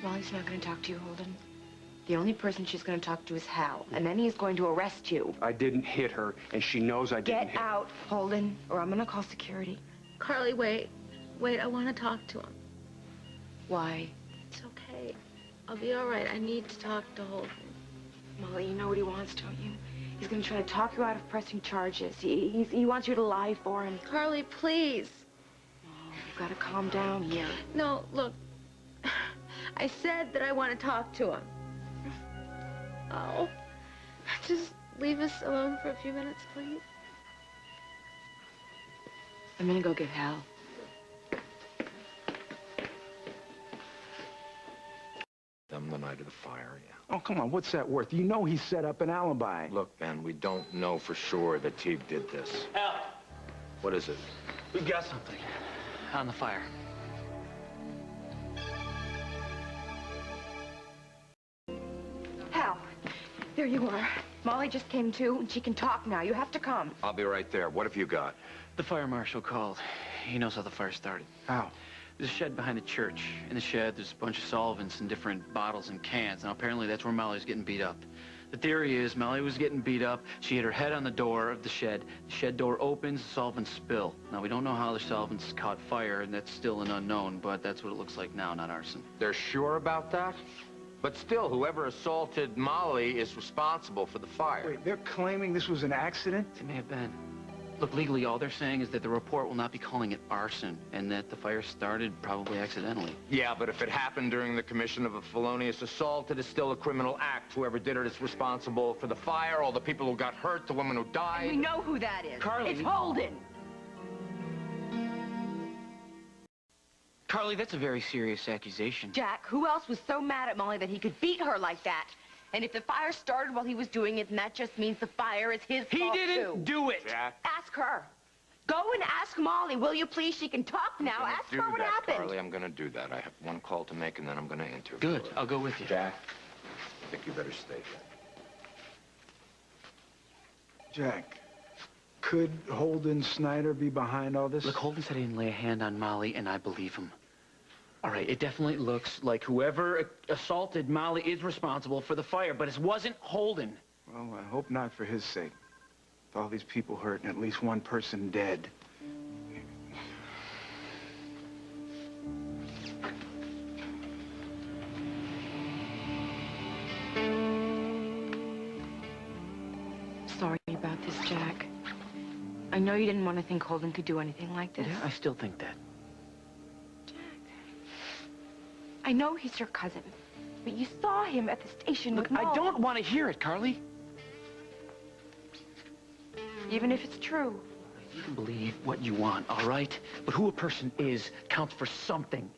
Molly's not going to talk to you, Holden. The only person she's going to talk to is Hal, and then he's going to arrest you. I didn't hit her, and she knows I didn't hit her. Get out, Holden, or I'm going to call security. Carly, wait. Wait, I want to talk to him. Why? It's okay. I'll be all right. I need to talk to Holden. Molly, you know what he wants, don't you? He's going to try to talk you out of pressing charges. He wants you to lie for him. Carly, please. Oh, you've got to calm down here. No, look. I said that I want to talk to him. Oh. Just leave us alone for a few minutes, please. I'm going to go get Hal. Them the night of the fire, yeah. Oh, come on, what's that worth? You know he set up an alibi. Look, Ben, we don't know for sure that Teague did this. Hal, What is it? we've got something on the fire. Hal, there you are. Molly just came to, and she can talk now. You have to come. I'll be right there. What have you got? The fire marshal called. He knows how the fire started. How? There's a shed behind the church. In the shed, there's a bunch of solvents and different bottles and cans. Now, apparently, that's where Molly's getting beat up. The theory is Molly was getting beat up. She hit her head on the door of the shed. The shed door opens, the solvents spill. Now, we don't know how the solvents caught fire, and that's still an unknown, but that's what it looks like now, not arson. They're sure about that? But still, whoever assaulted Molly is responsible for the fire. Wait, they're claiming this was an accident? It may have been. Look, legally, all they're saying is that the report will not be calling it arson, and that the fire started probably accidentally. Yeah, but if it happened during the commission of a felonious assault, it is still a criminal act. Whoever did it is responsible for the fire, all the people who got hurt, the woman who died. And we know who that is. Carly. It's Holden. Carly, that's a very serious accusation. Jack, who else was so mad at Molly that he could beat her like that? And if the fire started while he was doing it, then that just means the fire is his fault, He didn't do it! Jack. Ask her. Go and ask Molly, will you please? She can talk now. Ask her what happened. Carly, I'm gonna do that. I have one call to make, and then I'm gonna interview Good. her. I'll go with you. Jack, I think you better stay here. Jack, could Holden Snyder be behind all this? Look, Holden said he didn't lay a hand on Molly, and I believe him. All right, it definitely looks like whoever assaulted Molly is responsible for the fire, but it wasn't Holden. Well, I hope not for his sake. With all these people hurt and at least one person dead. Sorry about this, Jack. I know you didn't want to think Holden could do anything like this. Yeah, I still think that. I know he's your cousin, but you saw him at the station with Molly. I don't want to hear it, Carly. Even if it's true. You can believe what you want, all right? But who a person is counts for something.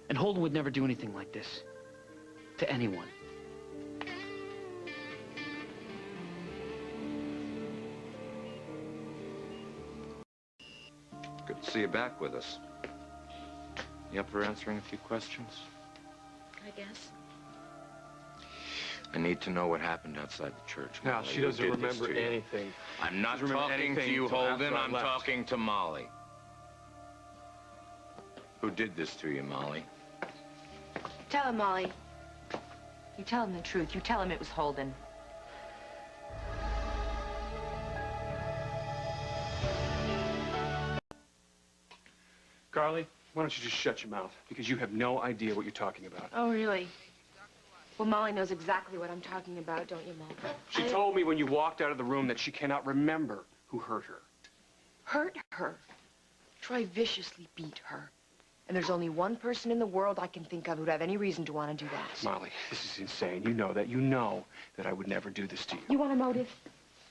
And Holden would never do anything like this. To anyone. Good to see you back with us. You up for answering a few questions? I guess. I need to know what happened outside the church. Now, Molly. she Who doesn't did this remember to you? anything. I'm not Doesn't remember talking to anything you, until Holden. after I I'm left. talking to Molly. Who did this to you, Molly? Tell him, Molly. You tell him the truth. You tell him it was Holden. Carly, why don't you just shut your mouth? Because you have no idea what you're talking about. Oh, really? Well, Molly knows exactly what I'm talking about, don't you, Molly? She told me when you walked out of the room that she cannot remember who hurt her. Hurt her? Troy viciously beat her. And there's only one person in the world I can think of who'd have any reason to want to do that. Molly, this is insane. You know that. You know that I would never do this to you. You want a motive?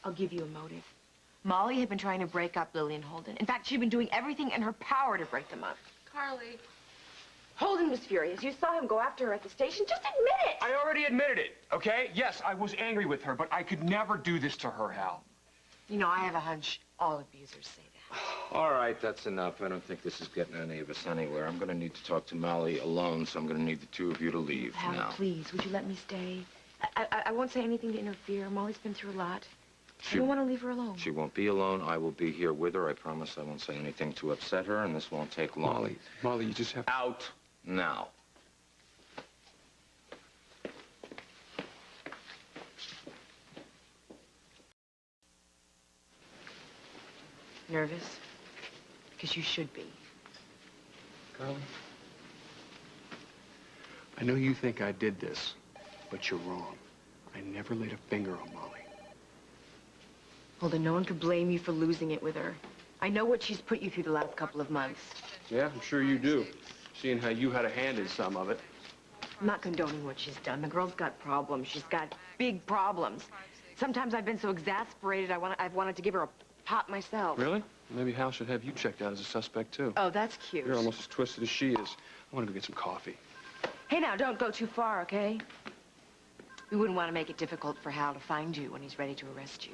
I'll give you a motive. Molly had been trying to break up Lily and Holden. In fact, she'd been doing everything in her power to break them up. Carly. Holden was furious. You saw him go after her at the station. Just admit it. I already admitted it, okay? Yes, I was angry with her, but I could never do this to her, Hal. You know, I have a hunch all abusers say that. All right, that's enough. I don't think this is getting any of us anywhere. I'm going to need to talk to Molly alone, so I'm going to need the two of you to leave Hal, now. please, would you let me stay? I won't say anything to interfere. Molly's been through a lot. I don't want to leave her alone. She won't be alone. I will be here with her. I promise I won't say anything to upset her, and this won't take long. Molly, you just have... Out now. Nervous? Because you should be. Carly, I know you think I did this, but you're wrong. I never laid a finger on Molly. Holden, no one could blame you for losing it with her. I know what she's put you through the last couple of months. Yeah, I'm sure you do, seeing how you had a hand in some of it. I'm not condoning what she's done. The girl's got problems. She's got big problems. Sometimes I've been so exasperated I've wanted to give her a pop myself. Really? Maybe Hal should have you checked out as a suspect, too. Oh, that's cute. You're almost as twisted as she is. I want to go get some coffee. Hey, now, don't go too far, okay? We wouldn't want to make it difficult for Hal to find you when he's ready to arrest you.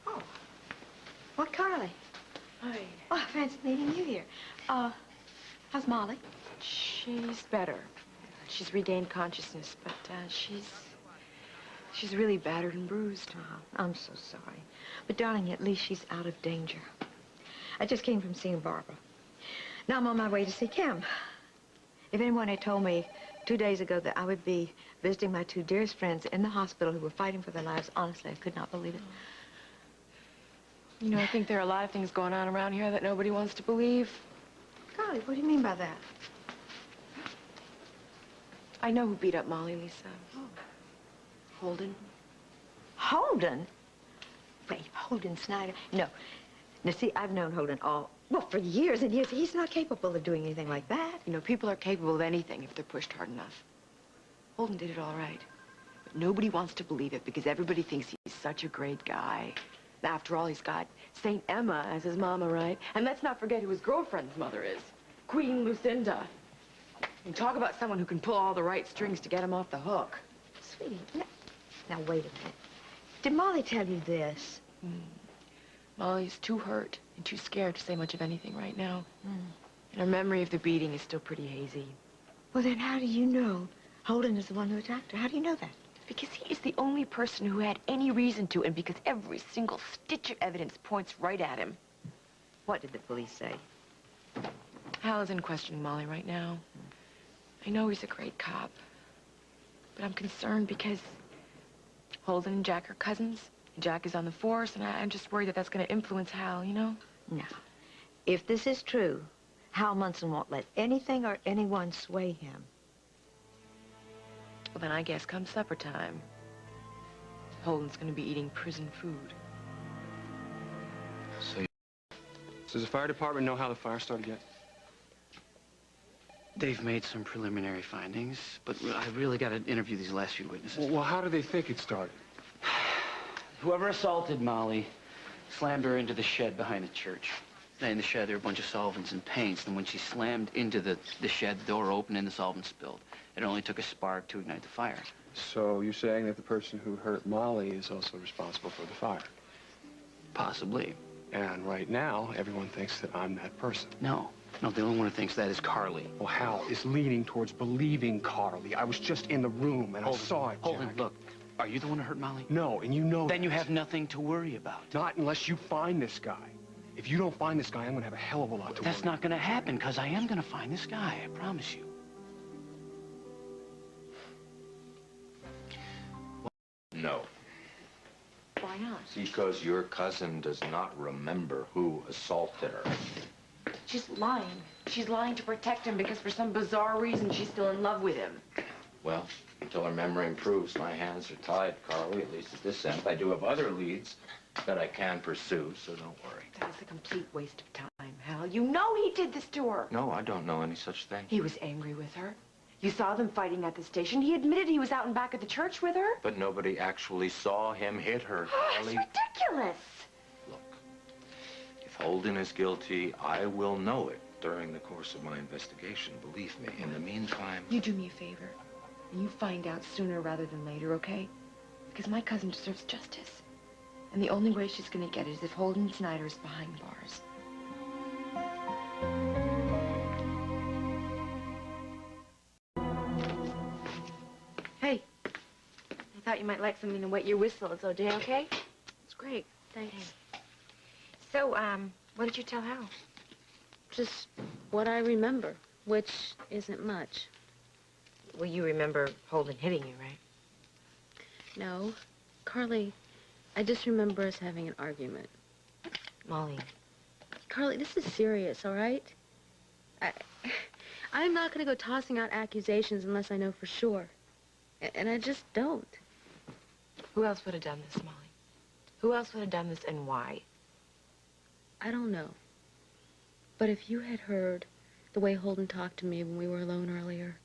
Oh. Well, Carly. Hi. Oh, I fancy meeting you here. How's Molly? She's better. She's regained consciousness, but she's really battered and bruised. Oh, I'm so sorry. But, darling, at least she's out of danger. I just came from seeing Barbara. Now I'm on my way to see Kim. If anyone had told me 2 days ago that I would be visiting my two dearest friends in the hospital who were fighting for their lives, honestly, I could not believe it. You know, I think there are a lot of things going on around here that nobody wants to believe. Golly, what do you mean by that? I know who beat up Molly, Lisa. Oh. Holden. Holden? Wait, Holden Snyder? No. Now, see, I've known Holden for years and years. He's not capable of doing anything like that. You know, people are capable of anything if they're pushed hard enough. Holden did it all right. But nobody wants to believe it because everybody thinks he's such a great guy. After all, he's got St. Emma as his mama, right? And let's not forget who his girlfriend's mother is. Queen Lucinda. And talk about someone who can pull all the right strings to get him off the hook. Sweetie, now wait a minute. Did Molly tell you this? Molly's too hurt and too scared to say much of anything right now. And her memory of the beating is still pretty hazy. Well, then how do you know Holden is the one who attacked her? How do you know that? Because he is the only person who had any reason to, and because every single stitch of evidence points right at him. What did the police say? Hal isn't questioning Molly right now. I know he's a great cop. But I'm concerned because Holden and Jack are cousins. Jack is on the force, and I'm just worried that that's going to influence Hal, you know? Now, if this is true, Hal Munson won't let anything or anyone sway him. Well, then I guess come supper time, Holden's going to be eating prison food. So, does the fire department know how the fire started yet? They've made some preliminary findings, but I really got to interview these last few witnesses. Well, how do they think it started? Whoever assaulted Molly slammed her into the shed behind the church. In the shed, there were a bunch of solvents and paints, and when she slammed into the shed, the door opened and the solvent spilled. It only took a spark to ignite the fire. So you're saying that the person who hurt Molly is also responsible for the fire? Possibly. And right now, everyone thinks that I'm that person. No, the only one who thinks that is Carly. Well, Hal is leaning towards believing Carly. I was just in the room, and I saw it, Holden, Jack. look, are you the one who hurt Molly? No, and you know Then that. you have nothing to worry about. Not unless you find this guy. If you don't find this guy, I'm going to have a hell of a lot to worry. That's not going to happen, because I am going to find this guy, I promise you. No, Why not? because your cousin does not remember who assaulted her. She's lying. She's lying to protect him because for some bizarre reason she's still in love with him. Well, until her memory improves, my hands are tied, Carly, at least at this end. I do have other leads that I can pursue, so don't worry. That was a complete waste of time, Hal. You know he did this to her. No, I don't know any such thing. He was angry with her. You saw them fighting at the station. He admitted he was out and back at the church with her. But nobody actually saw him hit her, It's Carly. ridiculous. Look, if Holden is guilty, I will know it during the course of my investigation, believe me. In the meantime... You do me a favor, and you find out sooner rather than later, okay? Because my cousin deserves justice. And the only way she's gonna get it is if Holden Snyder is behind bars. Hey, I thought you might like something to wet your whistle. Is OJ okay? It's great. Thanks. So, what did you tell Hal? Just what I remember, which isn't much. Well, you remember Holden hitting you, right? No. Carly, I just remember us having an argument. Molly. Carly, this is serious, all right? I'm not going to go tossing out accusations unless I know for sure. And I just don't. Who else would have done this, Molly? Who else would have done this and why? I don't know. But if you had heard the way Holden talked to me when we were alone earlier,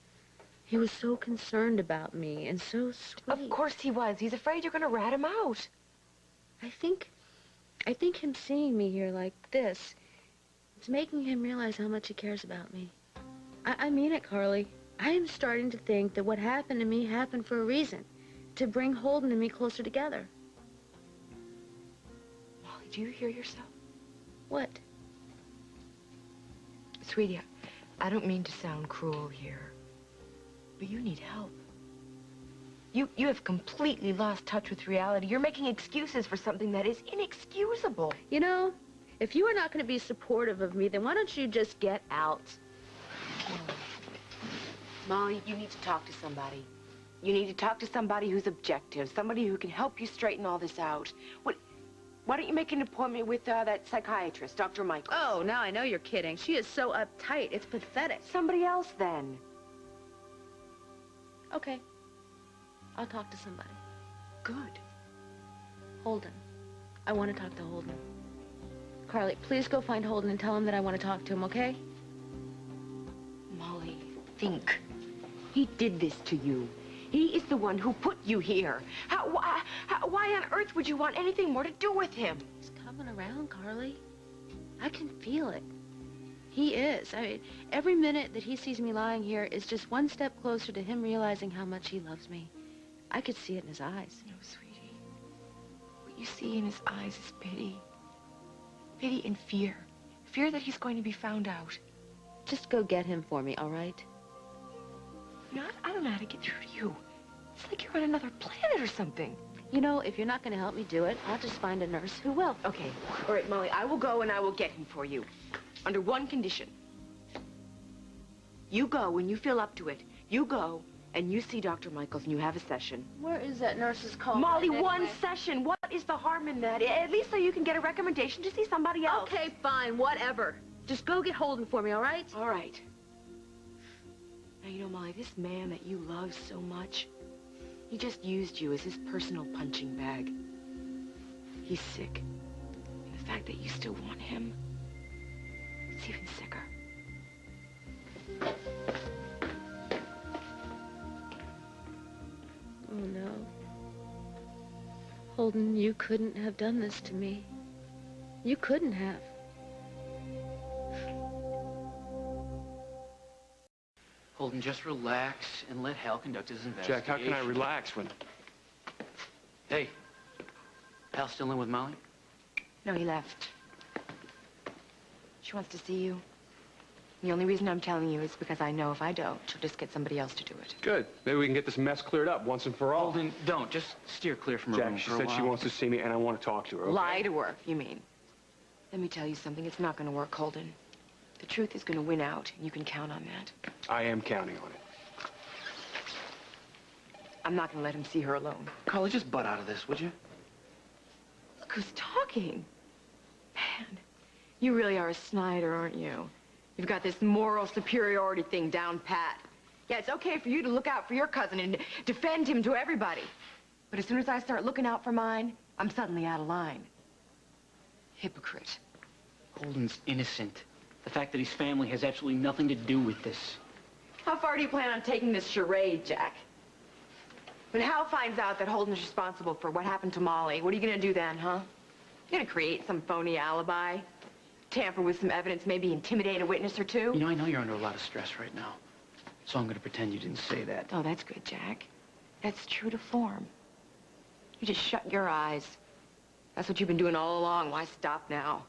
he was so concerned about me and so sweet. Of course he was. He's afraid you're going to rat him out. I think him seeing me here like this, it's making him realize how much he cares about me. I mean it, Carly. I am starting to think that what happened to me happened for a reason, to bring Holden and me closer together. Molly, do you hear yourself? What? Sweetie, I don't mean to sound cruel here, but you need help. You have completely lost touch with reality. You're making excuses for something that is inexcusable. You know, if you are not going to be supportive of me, then why don't you just get out? Molly, you need to talk to somebody. You need to talk to somebody who's objective, somebody who can help you straighten all this out. Why don't you make an appointment with that psychiatrist, Dr. Michaels? Oh, now I know you're kidding. She is so uptight. It's pathetic. Somebody else, then. Okay. I'll talk to somebody. Good. Holden. I want to talk to Holden. Carly, please go find Holden and tell him that I want to talk to him, okay? Molly, think. He did this to you. He is the one who put you here. Why on earth would you want anything more to do with him? He's coming around, Carly. I can feel it. He is. I mean, every minute that he sees me lying here is just one step closer to him realizing how much he loves me. I could see it in his eyes. No, sweetie. What you see in his eyes is pity. Pity and fear. Fear that he's going to be found out. Just go get him for me, all right? I don't know how to get through to you. It's like you're on another planet or something. You know, if you're not going to help me do it, I'll just find a nurse who will. Okay. All right, Molly, I will go and I will get him for you. Under one condition. You go when you feel up to it. You go and you see Dr. Michaels and you have a session. Where is that nurse's call? Molly, one session. What is the harm in that? At least so you can get a recommendation to see somebody else. Okay, fine, whatever. Just go get Holden for me, all right? All right. Now, you know, Molly, this man that you love so much, he just used you as his personal punching bag. He's sick. And the fact that you still want him, it's even sicker. Oh, no. Holden, you couldn't have done this to me. You couldn't have. Holden, just relax and let Hal conduct his investigation. Jack, how can I relax when... Hey, Hal still in with Molly? No, he left. She wants to see you. The only reason I'm telling you is because I know if I don't, she'll just get somebody else to do it. Good. Maybe we can get this mess cleared up once and for all. Holden, don't. Just steer clear from her Jack, room she for a said while. she wants to see me, and I want to talk to her, okay? Lie to her, you mean? Let me tell you something. It's not going to work, Holden. The truth is going to win out, and you can count on that. I am counting on it. I'm not going to let him see her alone. Carly, just butt out of this, would you? Look who's talking. Man, you really are a Snyder, aren't you? You've got this moral superiority thing down pat. Yeah, it's okay for you to look out for your cousin and defend him to everybody. But as soon as I start looking out for mine, I'm suddenly out of line. Hypocrite. Holden's innocent. The fact that his family has absolutely nothing to do with this. How far do you plan on taking this charade, Jack? When Hal finds out that Holden's responsible for what happened to Molly, what are you going to do then, huh? You're going to create some phony alibi? Tamper with some evidence, maybe intimidate a witness or two? You know, I know you're under a lot of stress right now. So I'm going to pretend you didn't say that. Oh, that's good, Jack. That's true to form. You just shut your eyes. That's what you've been doing all along. Why stop now?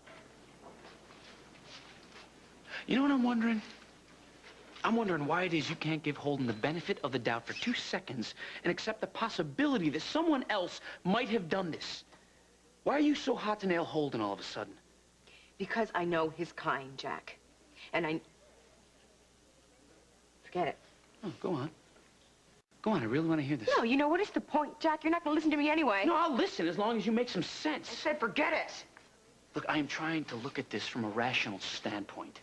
You know what I'm wondering? I'm wondering why it is you can't give Holden the benefit of the doubt for 2 seconds and accept the possibility that someone else might have done this. Why are you so hot to nail Holden all of a sudden? Because I know his kind, Jack. And I... Forget it. Oh, go on. Go on, I really want to hear this. No, you know what is the point, Jack? You're not going to listen to me anyway. No, I'll listen as long as you make some sense. I said forget it. Look, I am trying to look at this from a rational standpoint.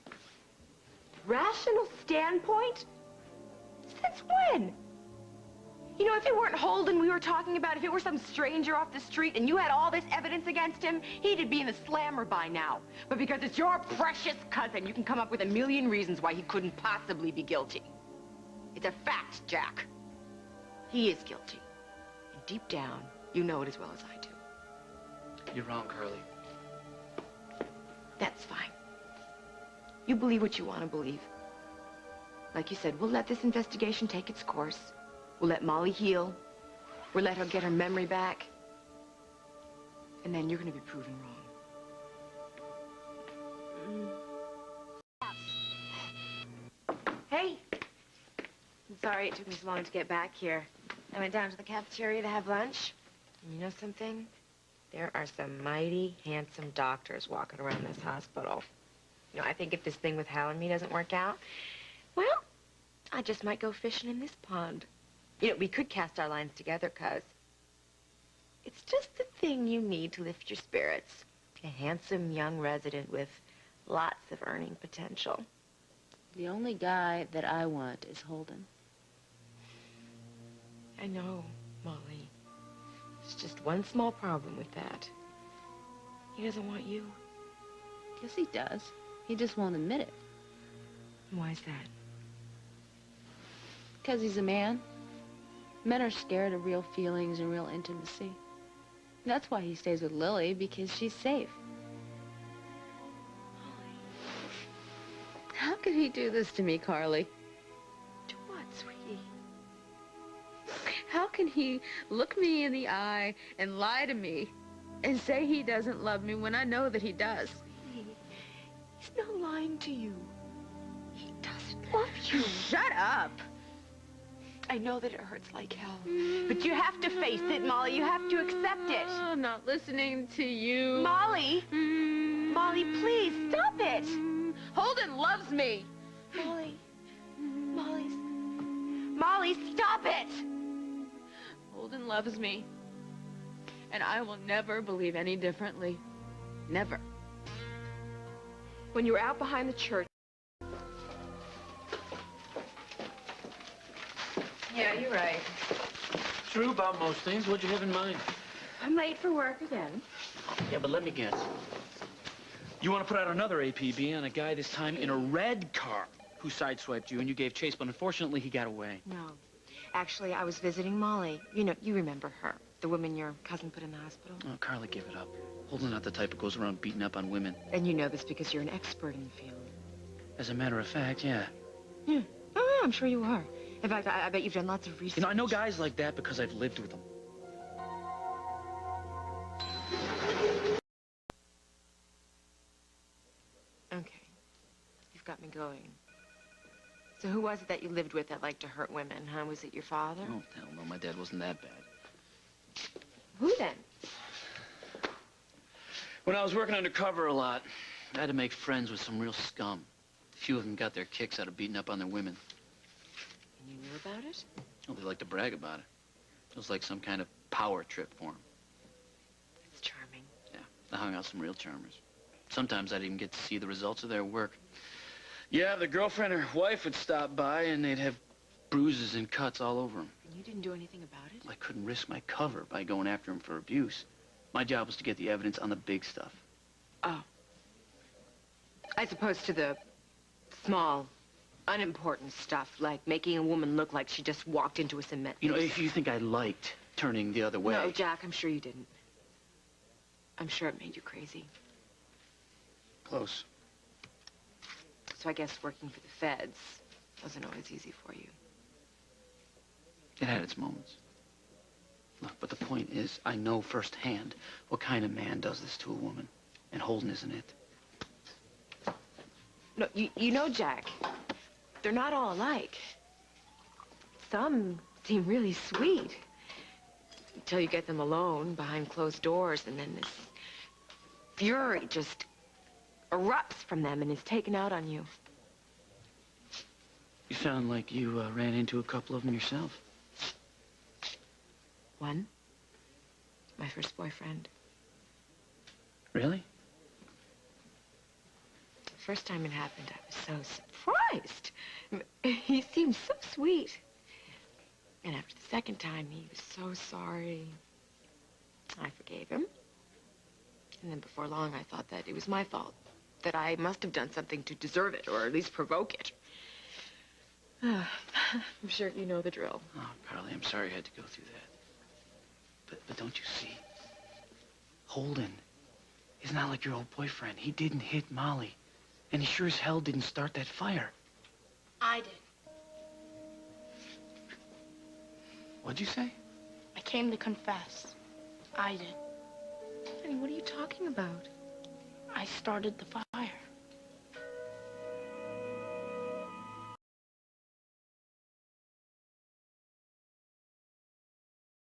Rational standpoint? Since when? You know, if it weren't Holden we were talking about, if it were some stranger off the street and you had all this evidence against him, he'd be in the slammer by now. But because it's your precious cousin, you can come up with a million reasons why he couldn't possibly be guilty. It's a fact, Jack. He is guilty. And deep down, you know it as well as I do. You're wrong, Carly. That's fine. You believe what you want to believe. Like you said, we'll let this investigation take its course. We'll let Molly heal. We'll let her get her memory back. And then you're going to be proven wrong. Hey. I'm sorry it took me so long to get back here. I went down to the cafeteria to have lunch. And you know something? There are some mighty handsome doctors walking around this hospital. You know, I think if this thing with Hal and me doesn't work out, well, I just might go fishing in this pond. You know, we could cast our lines together, cuz it's just the thing you need to lift your spirits. A handsome young resident with lots of earning potential. The only guy that I want is Holden. I know, Molly. There's just one small problem with that. He doesn't want you. Yes, he does. He just won't admit it. Why is that? Because he's a man. Men are scared of real feelings and real intimacy. That's why he stays with Lily, because she's safe. How could he do this to me, Carly? To what, sweetie? How can he look me in the eye and lie to me and say he doesn't love me when I know that he does? Sweetie, he's not lying to you. He doesn't love you. Shut up! I know that it hurts like hell, but you have to face it, Molly. You have to accept it. I'm not listening to you. Molly! Molly, please, stop it! Holden loves me! Molly. Molly, stop it! Holden loves me. And I will never believe any differently. Never. When you were out behind the church... Yeah, you're right. True about most things. What'd you have in mind? I'm late for work again. Yeah, but let me guess. You want to put out another APB on a guy this time in a red car who sideswiped you and you gave chase, but unfortunately he got away. No. Actually, I was visiting Molly. You know, you remember her. The woman your cousin put in the hospital. Oh, Carly, give it up. Holden's not the type who goes around beating up on women. And you know this because you're an expert in the field. As a matter of fact, yeah. Yeah. Oh, yeah, I'm sure you are. In fact, I bet you've done lots of research. You know, I know guys like that because I've lived with them. Okay. You've got me going. So who was it that you lived with that liked to hurt women, huh? Was it your father? Oh, hell no, my dad wasn't that bad. Who then? When I was working undercover a lot, I had to make friends with some real scum. A few of them got their kicks out of beating up on their women. And you knew about it? Well, they like to brag about it. It was like some kind of power trip for them. It's charming. Yeah, I hung out some real charmers. Sometimes I'd even get to see the results of their work. Yeah, the girlfriend or wife would stop by and they'd have bruises and cuts all over them. And you didn't do anything about it? I couldn't risk my cover by going after him for abuse. My job was to get the evidence on the big stuff. Oh. As opposed to the small, unimportant stuff, like making a woman look like she just walked into a cement You know, piece. if you think I liked turning the other way... No, Jack, I'm sure you didn't. I'm sure it made you crazy. Close. So I guess working for the feds wasn't always easy for you. It had its moments. Look, but the point is, I know firsthand what kind of man does this to a woman. And Holden isn't it. No, you know, Jack, they're not all alike. Some seem really sweet. Until you get them alone behind closed doors, and then this fury just erupts from them and is taken out on you. You sound like you ran into a couple of them yourself. One. My first boyfriend. Really? The first time it happened, I was so surprised. He seemed so sweet. And after the second time, he was so sorry. I forgave him. And then before long, I thought that it was my fault. That I must have done something to deserve it, or at least provoke it. I'm sure you know the drill. Oh, Carly, I'm sorry you had to go through that. But don't you see? Holden is not like your old boyfriend. He didn't hit Molly. And he sure as hell didn't start that fire. I did. What'd you say? I came to confess. I did. Honey, what are you talking about? I started the fire.